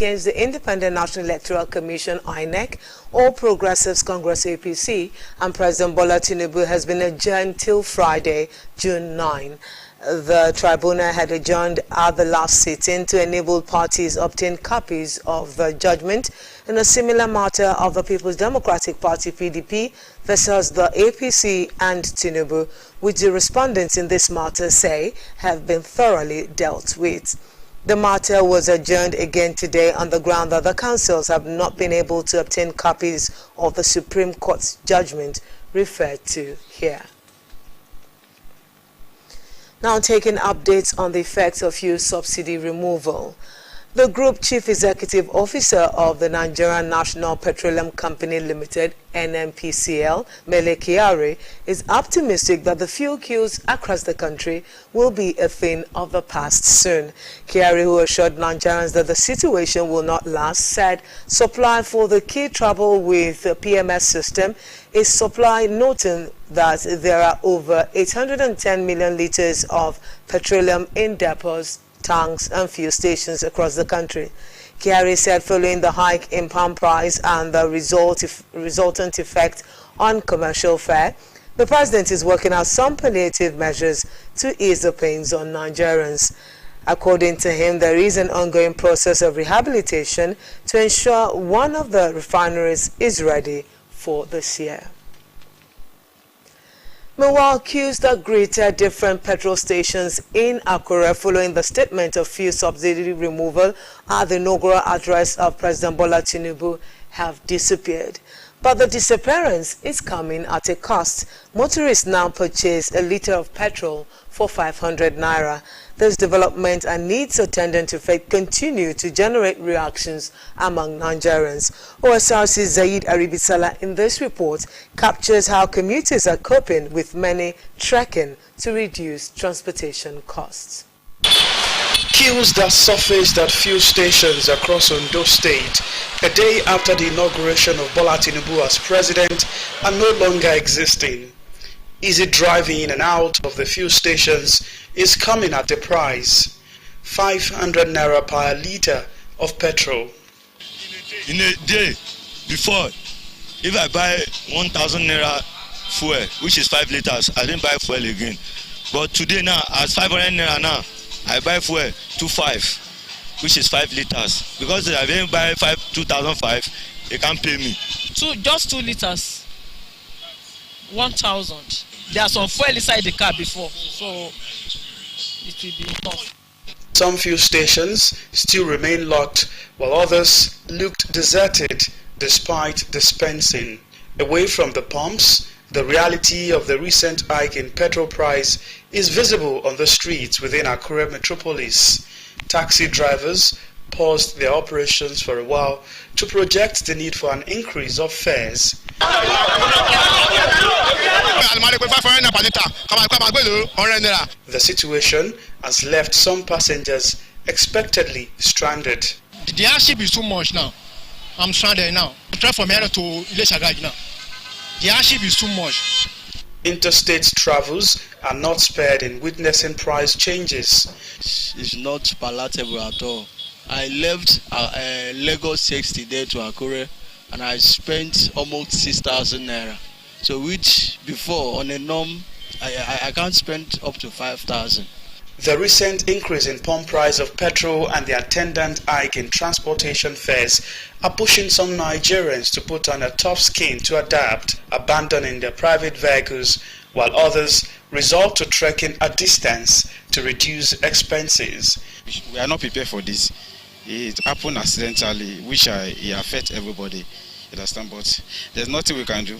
against the Independent National Electoral Commission (INEC), All Progressives Congress (APC), and President Bola Tinubu has been adjourned till Friday, June 9. The tribunal had adjourned at the last sitting to enable parties obtain copies of the judgment in a similar matter of the People's Democratic Party (PDP) versus the APC and Tinubu, which the respondents in this matter say have been thoroughly dealt with. The matter was adjourned again today on the ground that the councils have not been able to obtain copies of the Supreme Court's judgment referred to here. Now taking updates on the effects of fuel subsidy removal. The Group Chief Executive Officer of the Nigerian National Petroleum Company Limited, NNPCL, Mele Kyari, is optimistic that the fuel queues across the country will be a thing of the past soon. Kyari, who assured Nigerians that the situation will not last, said supply for the key trouble with the PMS system is supply, noting that there are over 810 million litres of petroleum in depots, tanks and fuel stations across the country. Kyari said following the hike in palm price and the resultant effect on commercial fare, the president is working out some palliative measures to ease the pains on Nigerians. According to him, there is an ongoing process of rehabilitation to ensure one of the refineries is ready for this year. Meanwhile, queues that greeted different petrol stations in Akure following the statement of fuel subsidy removal at the inaugural address of President Bola Tinubu have disappeared. But the disappearance is coming at a cost. Motorists now purchase a litre of petrol for 500 naira. This development and needs attendant to fate continue to generate reactions among Nigerians. Osrc Zaid Aribisala in this report captures how commuters are coping with many trekking to reduce transportation costs. Queues that surfaced at fuel stations across Ondo State a day after the inauguration of Bola Tinubu as president are no longer existing. Easy driving in and out of the fuel stations is coming at a price, 500 naira per litre of petrol. In a day before, if I buy 1,000 naira fuel, which is 5 liters, I didn't buy fuel again. But today now, at 500 naira now, I buy fuel 2.5, which is 5 liters. Because I didn't buy 2,005, they can't pay me. Just 2 liters, 1,000. There are some fuel inside the car before, so it will be tough. Some fuel stations still remain locked, while others looked deserted despite dispensing. Away from the pumps, the reality of the recent hike in petrol price is visible on the streets within Akure metropolis. Taxi drivers paused their operations for a while to project the need for an increase of fares. The situation has left some passengers expectedly stranded. The hardship is too much now. I'm stranded now. I'm trying from here to Ileshagaj now. The hardship is too much. Interstate travels are not spared in witnessing price changes. It's not palatable at all. I left Lagos 60 there to Akure and I spent almost 6,000 naira. So which before on a norm, I can't spend up to 5,000. The recent increase in pump price of petrol and the attendant hike in transportation fares are pushing some Nigerians to put on a tough skin to adapt, abandoning their private vehicles, while others resort to trekking a distance to reduce expenses. We are not prepared for this. It happened accidentally, which it affects everybody. You understand? But there's nothing we can do.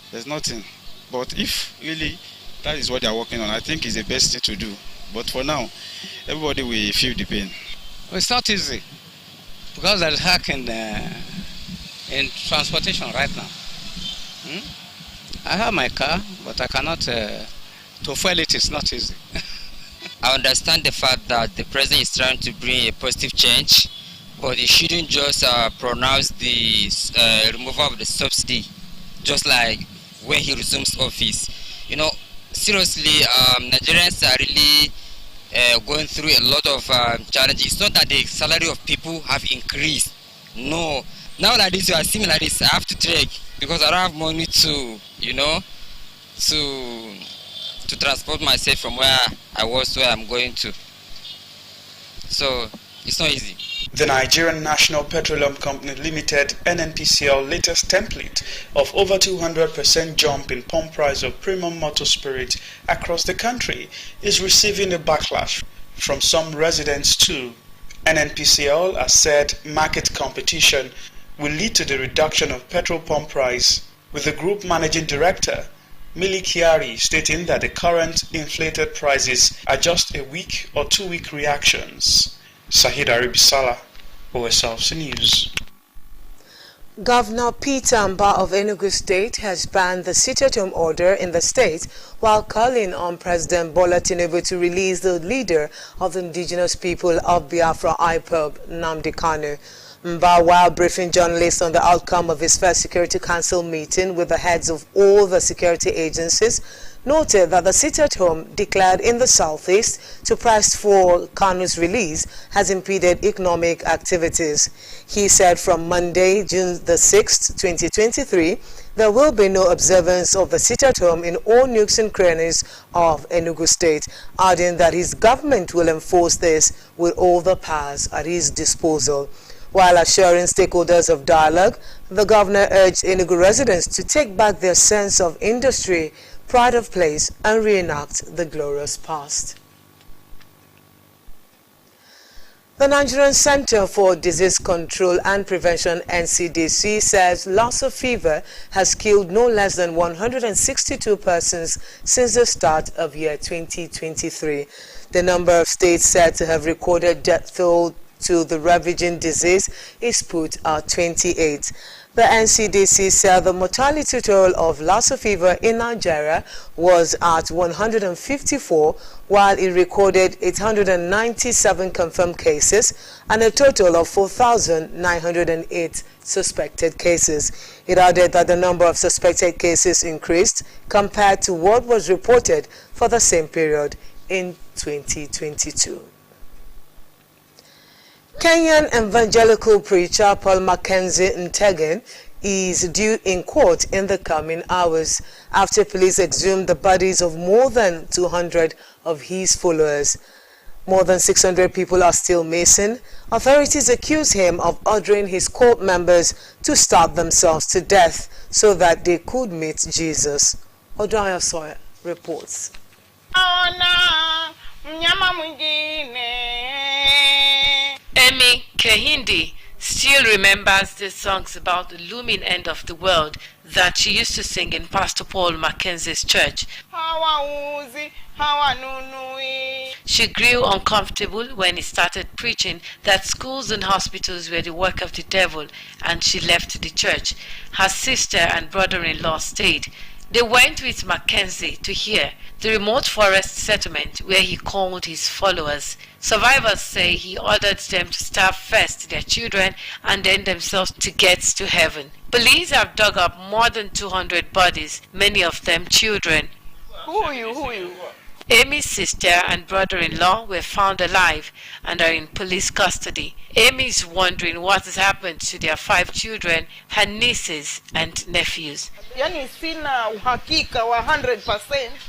There's nothing. But if really that is what they are working on, I think it's the best thing to do. But for now, everybody will feel the pain. Well, it's not easy because there's hack in transportation right now. I have my car, but I cannot, to fuel it is not easy. I understand the fact that the president is trying to bring a positive change, but he shouldn't just pronounce the removal of the subsidy, just like when he resumes office. You know, seriously, Nigerians are really going through a lot of challenges. It's not that the salary of people have increased. No. Now like this, you are seeing like this, I have to trek because I don't have money to, you know, to transport myself from where I was to where I'm going to. So it's not easy. The Nigerian National Petroleum Company Limited NNPCL latest template of over 200% jump in pump price of premium motor spirit across the country is receiving a backlash from some residents too. NNPCL has said market competition will lead to the reduction of petrol pump price, with the group managing director Mili Kiari stating that the current inflated prices are just a week or 2 week reactions. Sahid Aribisala, OSRC News. Governor Peter Mba of Enugu State has banned the sit-at-home order in the state while calling on President Bola Tinubu to release the leader of the indigenous people of Biafra IPOB, Nnamdi Kanu. Mba, while briefing journalists on the outcome of his first Security Council meeting with the heads of all the security agencies, noted that the sit-at-home declared in the southeast to press for Kanu's release has impeded economic activities. He said from Monday, June the 6th, 2023, there will be no observance of the sit-at-home in all nooks and crannies of Enugu State, adding that his government will enforce this with all the powers at his disposal. While assuring stakeholders of dialogue, the governor urged Enugu residents to take back their sense of industry, pride of place, and reenact the glorious past. The Nigerian Center for Disease Control and Prevention (NCDC) says Lassa fever has killed no less than 162 persons since the start of year 2023. The number of states said to have recorded death toll to the ravaging disease is put at 28. The NCDC said the mortality toll of Lassa fever in Nigeria was at 154, while it recorded 897 confirmed cases and a total of 4,908 suspected cases. It added that the number of suspected cases increased compared to what was reported for the same period in 2022. Kenyan evangelical preacher Paul Mackenzie Ntegen is due in court in the coming hours after police exhumed the bodies of more than 200 of his followers. More than 600 people are still missing. Authorities accuse him of ordering his court members to starve themselves to death so that they could meet Jesus. Odaya Sawyer reports. Emi Kehinde still remembers the songs about the looming end of the world that she used to sing in Pastor Paul Mackenzie's church. She grew uncomfortable when he started preaching that schools and hospitals were the work of the devil, and she left the church. Her sister and brother-in-law stayed. They went with Mackenzie to hear the remote forest settlement where he called his followers. Survivors say he ordered them to starve first their children and then themselves to get to heaven. Police have dug up more than 200 bodies, many of them children. Who are you? Amy's sister and brother-in-law were found alive and are in police custody. Amy is wondering what has happened to their 5 children, her nieces and nephews.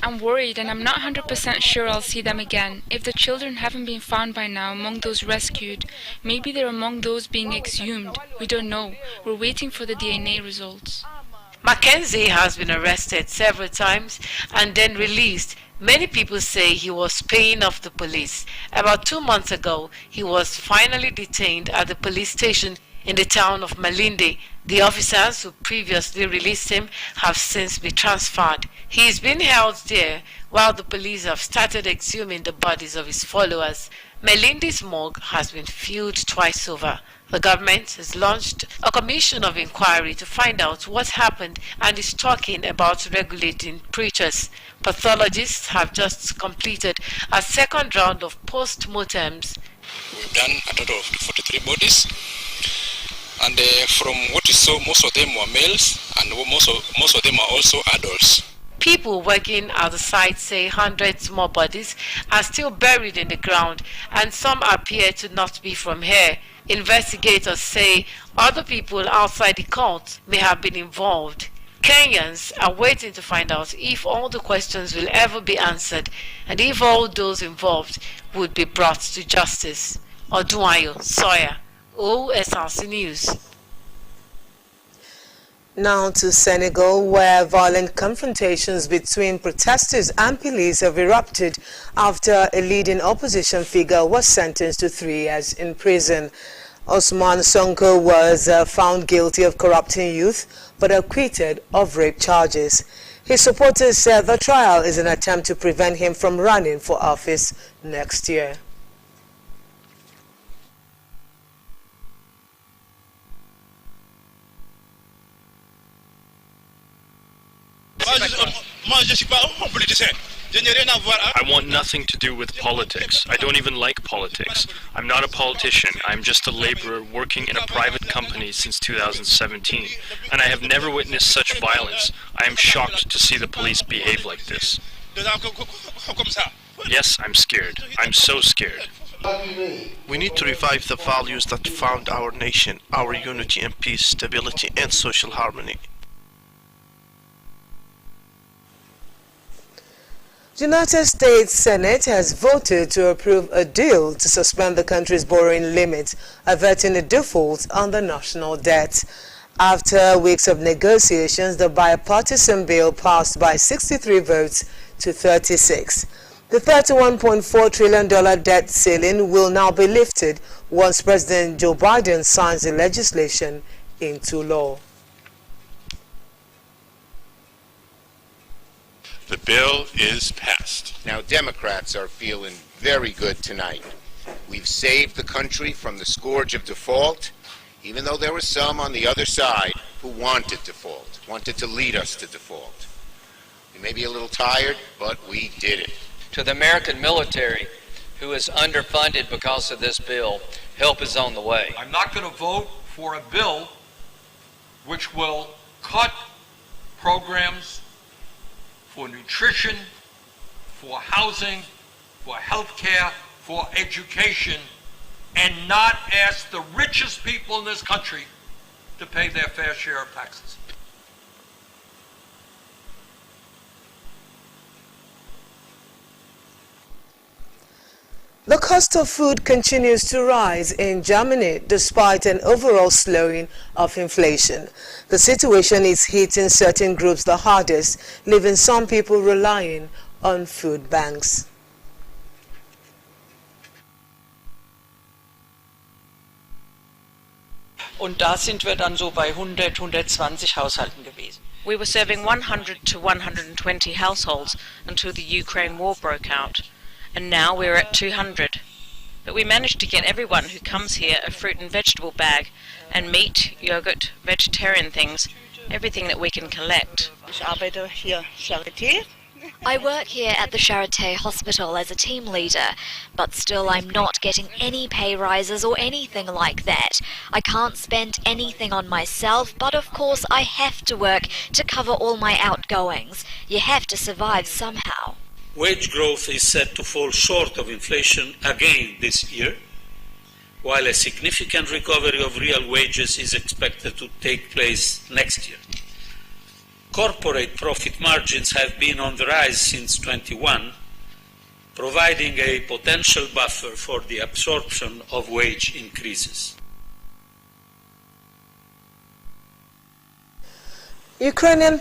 I'm worried and I'm not 100% sure I'll see them again. If the children haven't been found by now among those rescued, maybe they're among those being exhumed. We don't know. We're waiting for the DNA results. Mackenzie has been arrested several times and then released. Many people say he was paying off the police. About 2 months ago, he was finally detained at the police station in the town of Malindi. The officers who previously released him have since been transferred. He is being held there while the police have started exhuming the bodies of his followers. Melindi's morgue has been filled twice over. The government has launched a commission of inquiry to find out what happened and is talking about regulating preachers. Pathologists have just completed a second round of post-mortems. We've done a total of 43 bodies, and from what we saw, most of them were males, and most of them are also adults. People working at the site say hundreds more bodies are still buried in the ground and some appear to not be from here. Investigators say other people outside the cult may have been involved. Kenyans are waiting to find out if all the questions will ever be answered and if all those involved would be brought to justice. Odunayo Sawyer, Osrc News. Now to Senegal, where violent confrontations between protesters and police have erupted after a leading opposition figure was sentenced to 3 years in prison. Ousmane Sonko was found guilty of corrupting youth but acquitted of rape charges. His supporters said the trial is an attempt to prevent him from running for office next year. I want nothing to do with politics. I don't even like politics. I'm not a politician. I'm just a laborer working in a private company since 2017, and I have never witnessed such violence. I am shocked to see the police behave like this. Yes, I'm scared. I'm so scared. We need to revive the values that found our nation, our unity and peace, stability and social harmony. The United States Senate has voted to approve a deal to suspend the country's borrowing limit, averting a default on the national debt. After weeks of negotiations, the bipartisan bill passed by 63 votes to 36. The $31.4 trillion debt ceiling will now be lifted once President Joe Biden signs the legislation into law. The bill is passed. Now, Democrats are feeling very good tonight. We've saved the country from the scourge of default, even though there were some on the other side who wanted default, wanted to lead us to default. We may be a little tired, but we did it. To the American military, who is underfunded because of this bill, help is on the way. I'm not going to vote for a bill which will cut programs for nutrition, for housing, for health care, for education, and not ask the richest people in this country to pay their fair share of taxes. The cost of food continues to rise in Germany despite an overall slowing of inflation. The situation is hitting certain groups the hardest, leaving some people relying on food banks. Und da sind wir dann so bei 100, 120 Haushalten gewesen. We were serving 100 to 120 households until the Ukraine war broke out. And now we're at 200. But we managed to get everyone who comes here a fruit and vegetable bag, and meat, yogurt, vegetarian things, everything that we can collect. Ich arbeite hier Charité. I work here at the Charité Hospital as a team leader, but still I'm not getting any pay rises or anything like that. I can't spend anything on myself, but of course I have to work to cover all my outgoings. You have to survive somehow. Wage growth is set to fall short of inflation again this year, while a significant recovery of real wages is expected to take place next year. Corporate profit margins have been on the rise since 2021, providing a potential buffer for the absorption of wage increases. Ukrainian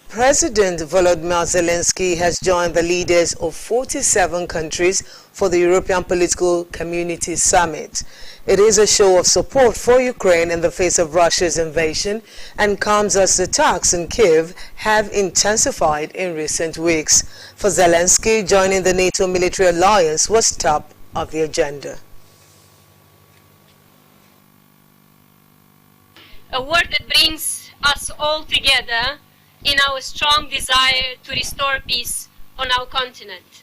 President Volodymyr Zelensky has joined the leaders of 47 countries for the European Political Community Summit. It is a show of support for Ukraine in the face of Russia's invasion and comes as attacks in Kiev have intensified in recent weeks. For Zelensky, joining the NATO military alliance was top of the agenda. A word that brings us all together in our strong desire to restore peace on our continent.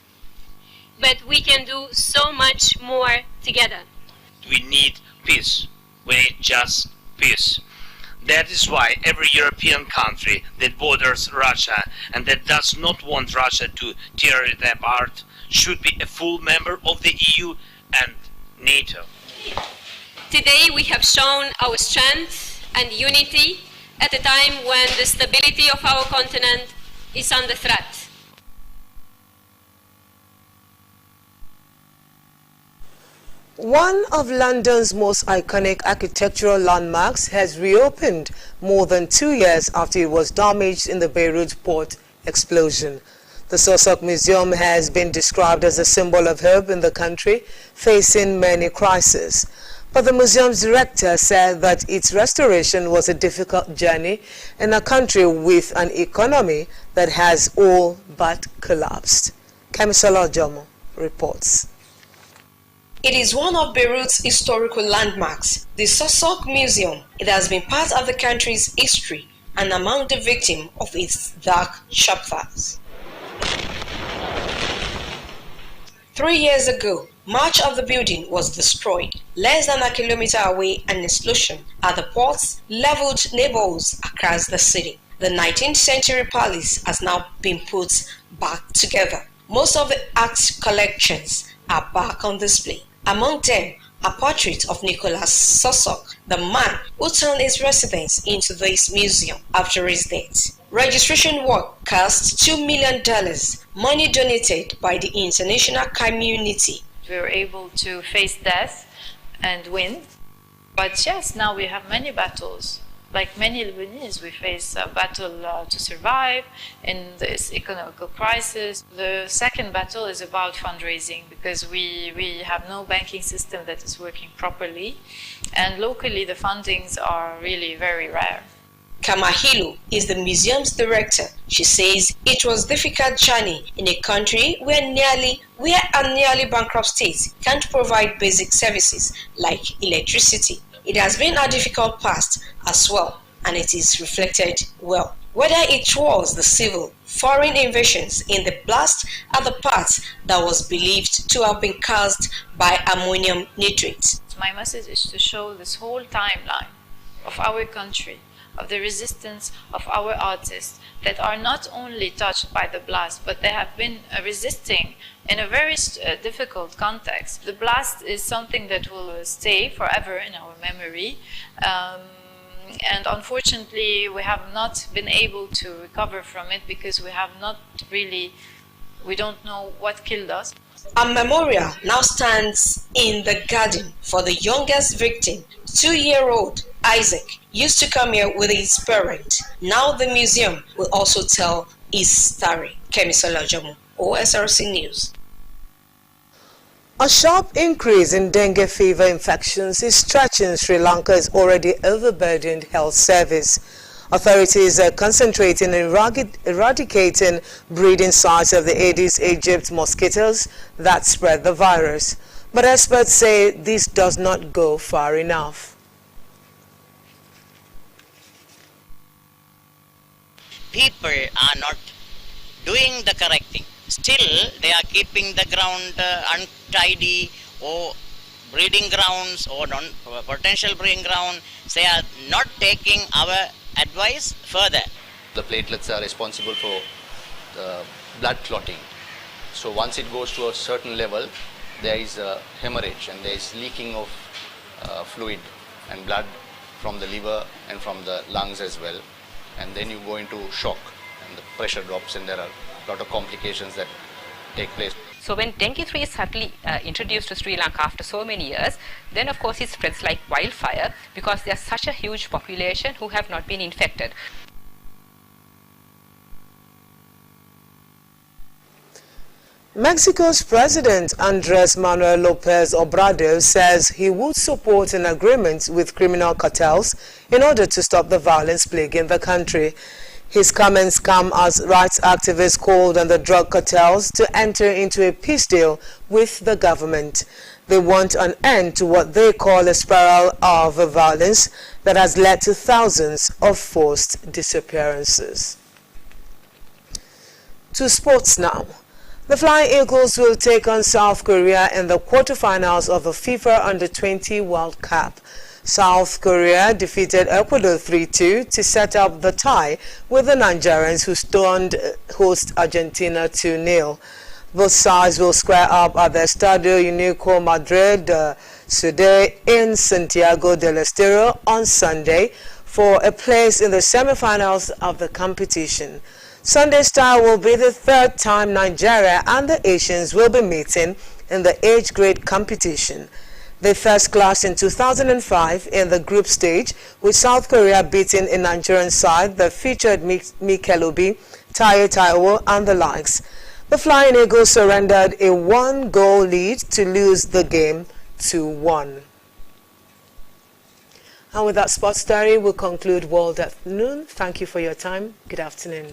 But we can do so much more together. We need peace. We need just peace. That is why every European country that borders Russia and that does not want Russia to tear it apart should be a full member of the EU and NATO. Today we have shown our strength and unity at a time when the stability of our continent is under threat. One of London's most iconic architectural landmarks has reopened more than 2 years after it was damaged in the Beirut port explosion. The Osrc Museum has been described as a symbol of hope in the country facing many crises. But the museum's director said that its restoration was a difficult journey in a country with an economy that has all but collapsed. Kemisola Jomo reports. It is one of Beirut's historical landmarks, the Osrc Museum. It has been part of the country's history and among the victims of its dark chapters. 3 years ago, much of the building was destroyed. Less than a kilometer away, an explosion at the ports leveled neighborhoods across the city. The 19th century palace has now been put back together. Most of the art collections are back on display. Among them, a portrait of Nicholas Osrc, the man who turned his residence into this museum after his death. Registration work cost $2 million, money donated by the international community. We were able to face death and win. But yes, now we have many battles. Like many Lebanese, we face a battle to survive in this economic crisis. The second battle is about fundraising because we have no banking system that is working properly. And locally, the fundings are really very rare. Kamahilu is the museum's director. She says it was a difficult journey in a country where a nearly bankrupt state can't provide basic services like electricity. It has been a difficult past as well, and it is reflected well. Whether it was the civil, foreign invasions in the blast at the part that was believed to have been caused by ammonium nitrate. My message is to show this whole timeline of our country, of the resistance of our artists that are not only touched by the blast, but they have been resisting in a very difficult context. The blast is something that will stay forever in our memory. And unfortunately, we have not been able to recover from it because we don't know what killed us. A memorial now stands in the garden for the youngest victim. 2-year-old Isaac used to come here with his parents. Now the museum will also tell his story. Kemisola Jomo, Osrc News. A sharp increase in dengue fever infections is stretching Sri Lanka's already overburdened health service. Authorities are concentrating on eradicating breeding sites of the Aedes aegypti mosquitoes that spread the virus. But experts say this does not go far enough. People are not doing the correct thing. Still, they are keeping the ground untidy, or breeding grounds or potential breeding ground. They are not taking our advice further. The platelets are responsible for the blood clotting. So once it goes to a certain level, there is a hemorrhage and there is leaking of fluid and blood from the liver and from the lungs as well. And then you go into shock and the pressure drops and there are a lot of complications that take place. So when dengue 3 is suddenly introduced to Sri Lanka after so many years, then of course it spreads like wildfire because there's such a huge population who have not been infected. Mexico's President Andrés Manuel López Obrador says he would support an agreement with criminal cartels in order to stop the violence plaguing the country. His comments come as rights activists called on the drug cartels to enter into a peace deal with the government. They want an end to what they call a spiral of violence that has led to thousands of forced disappearances. To sports now. The Flying Eagles will take on South Korea in the quarterfinals of the FIFA Under-20 World Cup. South Korea defeated Ecuador 3-2 to set up the tie with the Nigerians, who stunned host Argentina 2-0. Both sides will square up at the Estadio Único Madrid Sudé in Santiago del Estero on Sunday for a place in the semi-finals of the competition. Sunday's tie will be the third time Nigeria and the Asians will be meeting in the age grade competition. They first clashed in 2005 in the group stage, with South Korea beating a Nigerian side that featured Mikel Obi, Taye Taiwo and the likes. The Flying Eagles surrendered a 1-goal lead to lose the game 2-1. And with that sports story, we'll conclude World at Noon. Thank you for your time. Good afternoon.